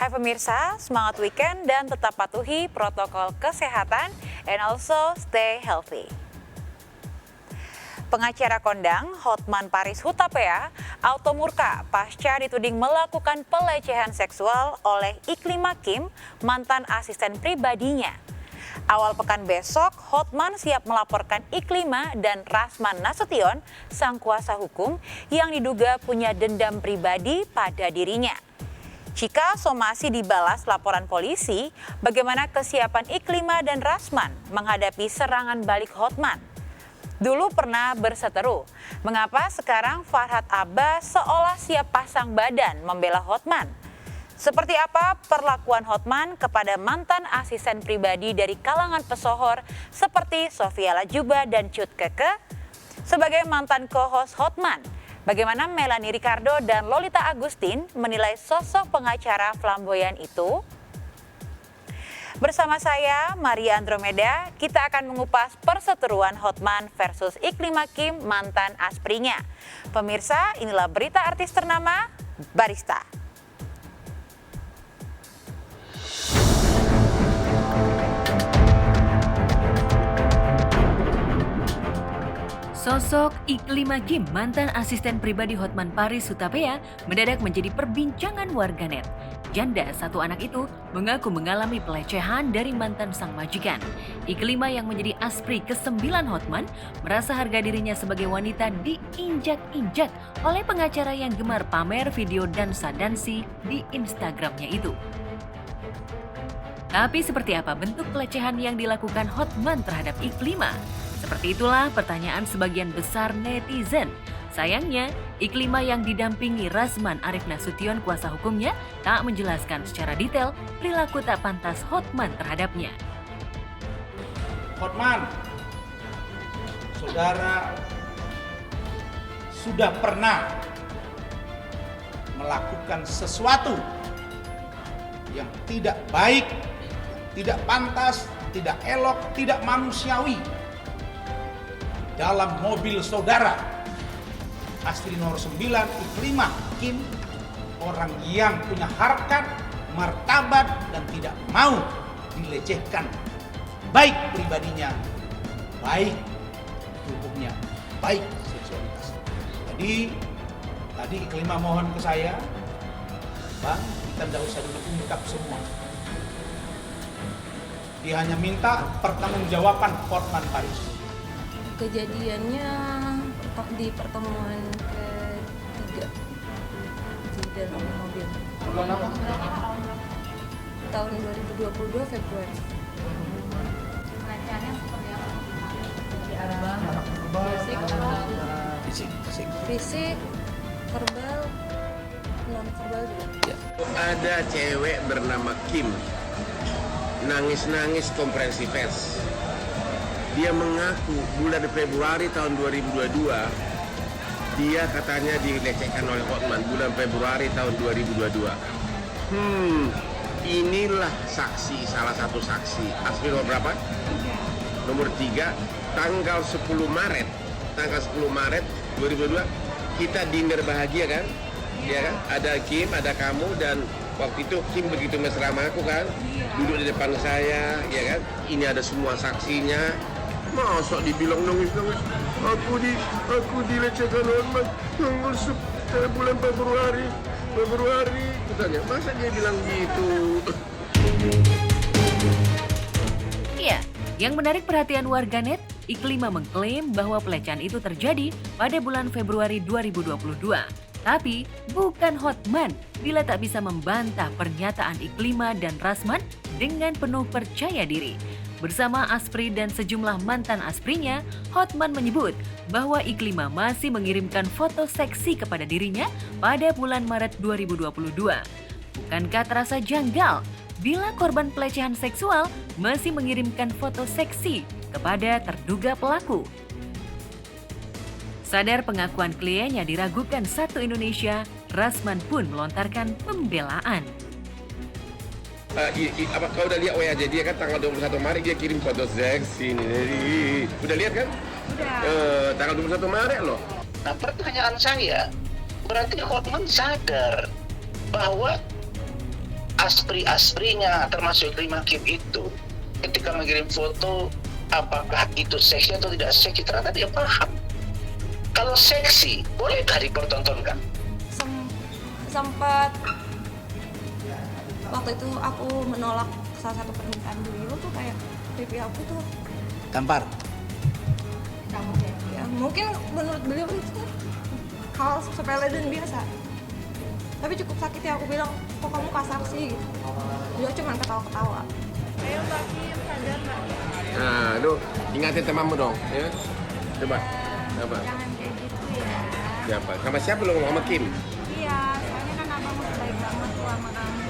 Hai pemirsa, semangat weekend dan tetap patuhi protokol kesehatan and also stay healthy. Pengacara kondang Hotman Paris Hutapea automurka pasca dituding melakukan pelecehan seksual oleh Iklima Kim, mantan asisten pribadinya. Awal pekan besok, Hotman siap melaporkan Iklima dan Rasman Nasution, sang kuasa hukum yang diduga punya dendam pribadi pada dirinya. Jika somasi dibalas laporan polisi, bagaimana kesiapan Iklima dan Rasman menghadapi serangan balik Hotman? Dulu pernah berseteru, mengapa sekarang Farhad Abbas seolah siap pasang badan membela Hotman? Seperti apa perlakuan Hotman kepada mantan asisten pribadi dari kalangan pesohor seperti Sofia Lajuba dan Cut Keke? Sebagai mantan co-host Hotman, bagaimana Melanie Ricardo dan Lolita Agustin menilai sosok pengacara flamboyan itu? Bersama saya, Maria Andromeda, kita akan mengupas perseteruan Hotman versus Iklima Kim, mantan asprinya. Pemirsa, inilah berita artis ternama, Barista. Sosok Iklima Kim, mantan asisten pribadi Hotman Paris Hutapea, mendadak menjadi perbincangan warganet. Janda satu anak itu mengaku mengalami pelecehan dari mantan sang majikan. Iklima yang menjadi aspri ke-9 Hotman merasa harga dirinya sebagai wanita diinjak-injak oleh pengacara yang gemar pamer video dansa-dansi di Instagramnya itu. Tapi seperti apa bentuk pelecehan yang dilakukan Hotman terhadap Iklima? Seperti itulah pertanyaan sebagian besar netizen. Sayangnya, Iklima yang didampingi Rasman Arif Nasution kuasa hukumnya tak menjelaskan secara detail perilaku tak pantas Hotman terhadapnya. Hotman, saudara sudah pernah melakukan sesuatu yang tidak baik, tidak pantas, tidak elok, tidak manusiawi dalam mobil saudara. Astri nomor 9, Iklima Kim, orang yang punya harkat, martabat, dan tidak mau dilecehkan. Baik pribadinya, baik tubuhnya, baik seksualitasnya. Tadi Iklima mohon ke saya, Bang, kita tidak usah dulu ungkap semua. Dia hanya minta pertanggungjawaban Hotman Paris. Kejadiannya di pertemuan ketiga di dalam mobil tahun 2022 Februari. Pelecehannya seperti apa? Fisik. Verbal, non verbal juga. Ada cewek bernama Kim, nangis-nangis konferensi pers. Dia mengaku bulan Februari tahun 2022, dia katanya dilecehkan oleh Hotman bulan Februari tahun 2022. Inilah saksi, salah satu saksi. Asli nomor berapa? Nomor 3, tanggal 10 Maret 2022, kita dinner bahagia kan? Ya kan? Ada Kim, ada kamu, dan waktu itu Kim begitu mesra sama aku kan? Duduk di depan saya, ya kan? Ini ada semua saksinya. Masa dibilang nangis-nangis, aku dilecehkan Hotman bulan Februari, katanya. Masa dia bilang gitu? Iya, yang menarik perhatian warganet, Iklima mengklaim bahwa pelecehan itu terjadi pada bulan Februari 2022. Tapi bukan Hotman bila tak bisa membantah pernyataan Iklima dan Rasman dengan penuh percaya diri. Bersama aspri dan sejumlah mantan asprinya, Hotman menyebut bahwa Iklima masih mengirimkan foto seksi kepada dirinya pada bulan Maret 2022. Bukankah terasa janggal bila korban pelecehan seksual masih mengirimkan foto seksi kepada terduga pelaku? Sadar pengakuan kliennya diragukan satu Indonesia, Rasman pun melontarkan pembelaan. Kau udah lihat aja, dia kan tanggal 21 Maret dia kirim foto seksi ini. Udah lihat kan? Udah. Tanggal 21 Maret loh. Nah, pertanyaan saya, berarti Hotman sadar bahwa Aspri-asprinya termasuk Iklima Kim itu ketika mengirim foto, apakah itu seksi atau tidak seksi, ternyata dia paham. Kalau seksi, bolehkah dipertontonkan? Sempat waktu itu aku menolak salah satu permintaan beliau tuh kayak pipi aku tuh Tampar. ya mungkin menurut beliau itu hal sepele dan biasa, tapi cukup sakit ya. Aku bilang, kok kamu kasar sih gitu. Dia cuma ketawa-ketawa. Ayo Mbak Kim, sadar Mbak. Nah, lu ingatin temanmu dong, ya. Coba. Apa? Jangan kayak gitu ya. Siapa? Sama siapa lu ngomong sama Kim? Iya, soalnya kan abang udah baik banget tuh sama kamu.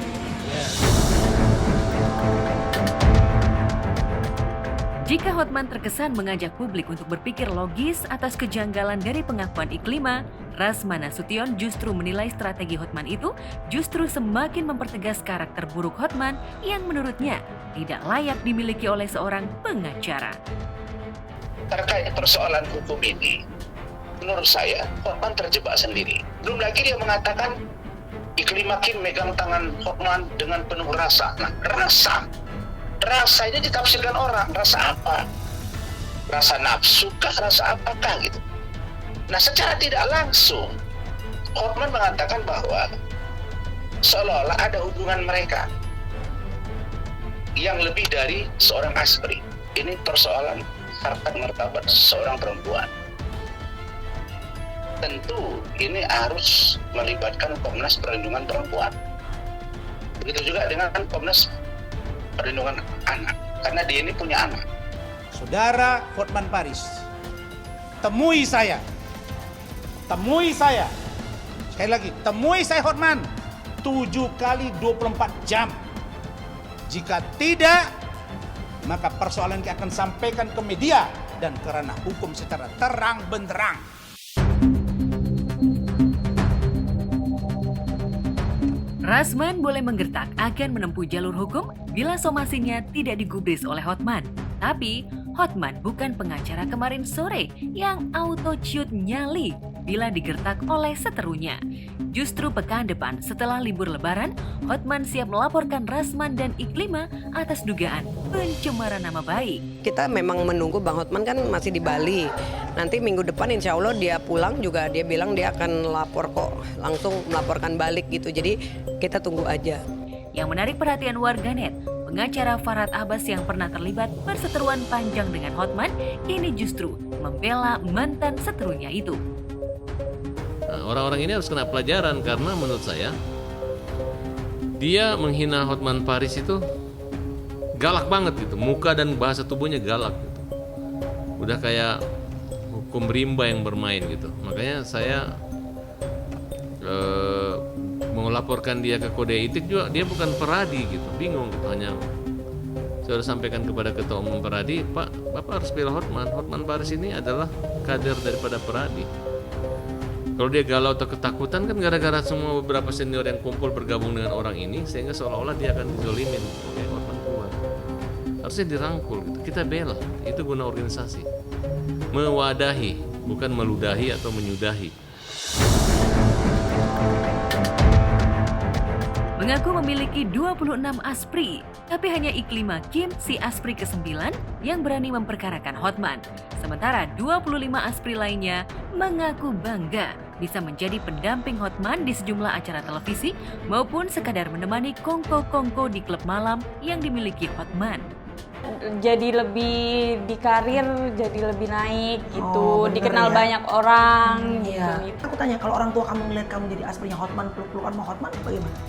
Jika Hotman terkesan mengajak publik untuk berpikir logis atas kejanggalan dari pengakuan Iklima, Rasman Nasution justru menilai strategi Hotman itu justru semakin mempertegas karakter buruk Hotman yang menurutnya tidak layak dimiliki oleh seorang pengacara. Terkait persoalan hukum ini, menurut saya Hotman terjebak sendiri. Belum lagi dia mengatakan Iklima Kim megang tangan Hotman dengan penuh rasa. Nah, rasa ini ditafsirkan orang, rasa apa? Rasa nafsu kah? Rasa apakah gitu? Nah, secara tidak langsung Hotman mengatakan bahwa seolah-olah ada hubungan mereka yang lebih dari seorang Aspri. Ini persoalan harkat martabat seorang perempuan. Tentu ini harus melibatkan Komnas Perlindungan Perempuan. Begitu juga dengan Komnas Perlindungan Anak, karena dia ini punya anak. Saudara Hotman Paris, temui saya. Sekali lagi, temui saya Hotman 7 kali 24 jam. Jika tidak, maka persoalan ini akan sampaikan ke media dan kerana hukum secara terang benderang. Rasman boleh menggertak akan menempuh jalur hukum bila somasinya tidak digubris oleh Hotman. Tapi Hotman bukan pengacara kemarin sore yang auto-ciut nyali bila digertak oleh seterunya. Justru pekan depan setelah libur lebaran, Hotman siap melaporkan Rasman dan Iklima atas dugaan pencemaran nama baik. Kita memang menunggu Bang Hotman kan masih di Bali. Nanti minggu depan insya Allah dia pulang juga, dia bilang dia akan lapor kok, langsung melaporkan balik gitu. Jadi kita tunggu aja. Yang menarik perhatian warganet, pengacara Farhad Abbas yang pernah terlibat perseteruan panjang dengan Hotman kini justru membela mantan seterunya itu. Nah, orang-orang ini harus kena pelajaran karena menurut saya dia menghina Hotman Paris itu galak banget gitu, muka dan bahasa tubuhnya galak gitu. Udah kayak hukum rimba yang bermain gitu. Makanya saya melaporkan dia ke kode etik juga, dia bukan Peradi gitu, bingung gitu. Hanya saya sudah sampaikan kepada ketua umum Peradi, Pak, Bapak harus bela Hotman Paris ini adalah kader daripada Peradi. Kalau dia galau atau ketakutan kan gara-gara semua beberapa senior yang kumpul bergabung dengan orang ini, sehingga seolah-olah dia akan dizolimin. Oke, Hotman keluar, harusnya dirangkul gitu. Kita bela, itu guna organisasi, mewadahi, bukan meludahi atau menyudahi. Mengaku memiliki 26 aspri, tapi hanya Iklima Kim, si aspri ke-9 yang berani memperkarakan Hotman. Sementara 25 aspri lainnya mengaku bangga bisa menjadi pendamping Hotman di sejumlah acara televisi maupun sekadar menemani kongko-kongko di klub malam yang dimiliki Hotman. Jadi lebih di karir, jadi lebih naik gitu, dikenal banyak orang gitu. Aku tanya, kalau orang tua kamu ngeliat kamu jadi asprinya Hotman, peluk-pelukan sama Hotman, bagaimana?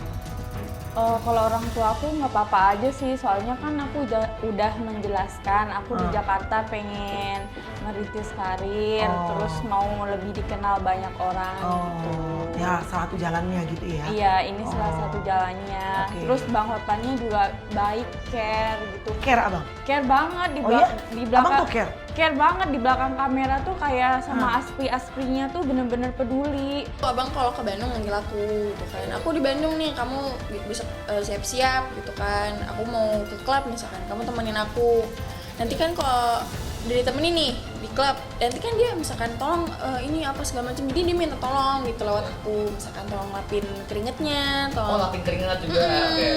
Kalau orang tua aku nggak apa-apa aja sih, soalnya kan aku udah menjelaskan aku di Jakarta pengen merintis karir, terus mau lebih dikenal banyak orang gitu. Ya, salah satu jalannya gitu ya? Iya, ini salah satu jalannya. Terus Bang Hotmannya juga baik, care gitu. Care abang? Care banget di belakang. Abang tuh care? Care banget di belakang kamera tuh kayak sama aspri-asprinya tuh bener-bener peduli. Abang kalau ke Bandung manggil aku gitu kan, aku di Bandung nih, kamu bisa siap-siap gitu kan, aku mau ke klub misalkan, kamu temenin aku. Nanti kan kalau udah ditemenin nih, di klub. Dan nanti kan dia misalkan tolong ini apa segala macam, jadi dia minta tolong gitu lewat aku, misalkan tolong lapin keringetnya, tolong lapin keringat juga. Oke.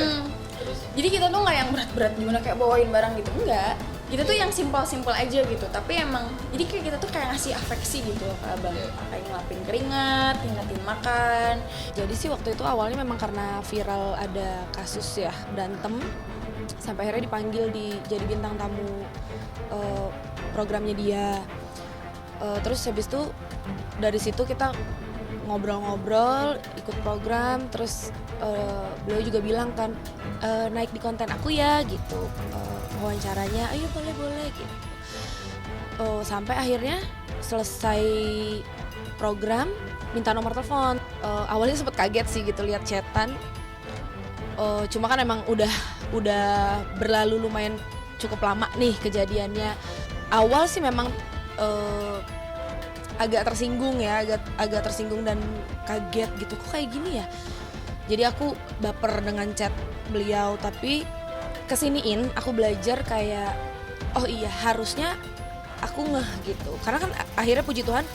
Terus jadi kita tuh nggak yang berat-berat gimana kayak bawain barang gitu, enggak. Kita tuh yang simpel-simpel aja gitu, tapi emang jadi kayak kita tuh kayak ngasih afeksi gitu loh ke abang, kayak ngelapin keringat, ngingetin makan. Jadi sih waktu itu awalnya memang karena viral ada kasus ya berantem, sampai akhirnya dipanggil jadi bintang tamu programnya dia. Terus habis itu dari situ kita ngobrol-ngobrol, ikut program, terus beliau juga bilang kan naik di konten aku ya gitu, wawancaranya ayo boleh gitu. Sampai akhirnya selesai program minta nomor telepon. Awalnya sempet kaget sih gitu lihat chatan, cuma kan emang udah berlalu lumayan cukup lama nih kejadiannya. Awal sih memang agak tersinggung ya, agak tersinggung dan kaget gitu, kok kayak gini ya. Jadi aku baper dengan chat beliau, tapi kesiniin aku belajar kayak oh iya harusnya aku ngeh gitu. Karena kan akhirnya puji Tuhan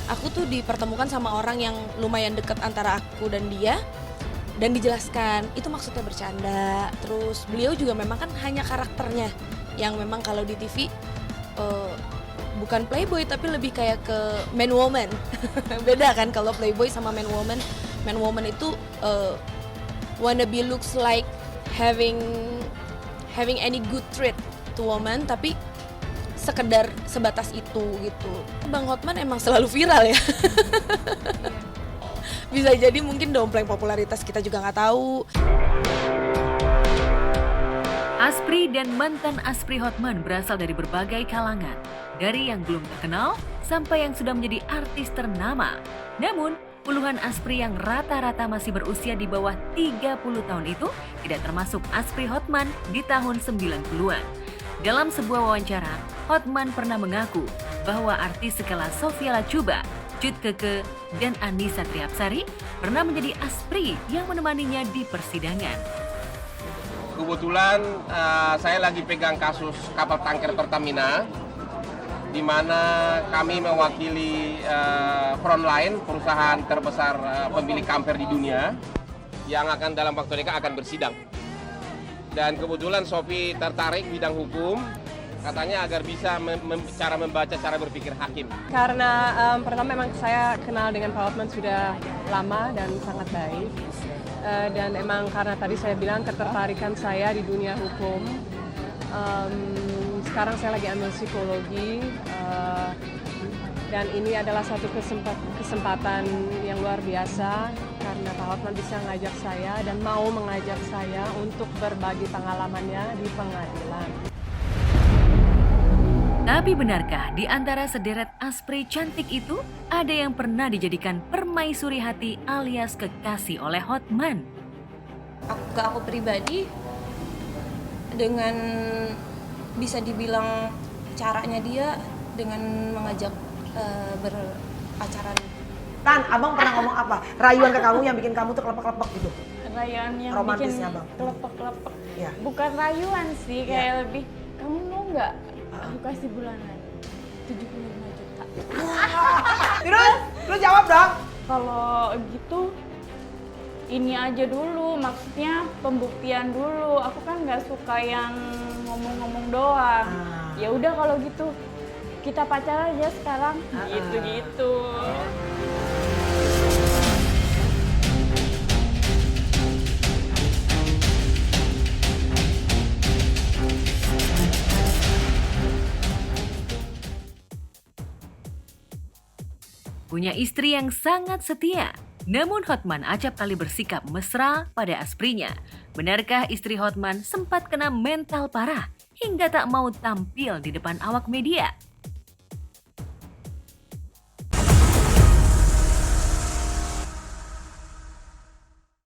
aku tuh dipertemukan sama orang yang lumayan dekat antara aku dan dia, dan dijelaskan itu maksudnya bercanda. Terus beliau juga memang kan hanya karakternya yang memang kalau di TV bukan playboy tapi lebih kayak ke man woman. Beda kan kalau playboy sama man woman. Man woman itu wannabe looks like having any good trait to woman, tapi sekedar sebatas itu gitu. Bang Hotman emang selalu viral ya. Bisa jadi mungkin dompleng popularitas, kita juga nggak tahu. Aspri dan mantan Aspri Hotman berasal dari berbagai kalangan, dari yang belum terkenal sampai yang sudah menjadi artis ternama. Namun, puluhan Aspri yang rata-rata masih berusia di bawah 30 tahun itu tidak termasuk Aspri Hotman di tahun 90-an. Dalam sebuah wawancara, Hotman pernah mengaku bahwa artis sekelas Sophia Latjuba, Cut Keke, dan Annisa Trihapsari pernah menjadi Aspri yang menemaninya di persidangan. Kebetulan saya lagi pegang kasus kapal tanker Pertamina, di mana kami mewakili Frontline, perusahaan terbesar pemilik kamper di dunia, yang akan dalam waktu dekat akan bersidang. Dan kebetulan Sophie tertarik bidang hukum, katanya agar bisa cara membaca cara berpikir hakim. Karena pertama memang saya kenal dengan Pak Hotman sudah lama dan sangat baik. Dan emang karena tadi saya bilang ketertarikan saya di dunia hukum. Sekarang saya lagi ambil psikologi, dan ini adalah satu kesempatan yang luar biasa karena Pak Hotman bisa ngajak saya dan mau mengajak saya untuk berbagi pengalamannya di pengadilan. Tapi benarkah di antara sederet Aspri cantik itu ada yang pernah dijadikan permaisuri hati alias kekasih oleh Hotman? Aku pribadi dengan bisa dibilang caranya dia dengan mengajak berpacaran. Tan, abang pernah ngomong apa? Rayuan ke kamu yang bikin kamu tuh kelepek-kelepek gitu? Rayuan yang romantisnya, bikin Bang. kelepek-kelepek. Ya. Bukan rayuan sih, kayak lebih kamu mau nggak aku kasih bulanan 75 juta. Terus jawab dong. Kalau gitu ini aja dulu, maksudnya pembuktian dulu. Aku kan nggak suka yang ngomong-ngomong doang. Ya udah kalau gitu kita pacaran aja sekarang, gitu-gitu. Punya istri yang sangat setia, namun Hotman acap kali bersikap mesra pada Asprinya. Benarkah istri Hotman sempat kena mental parah hingga tak mau tampil di depan awak media?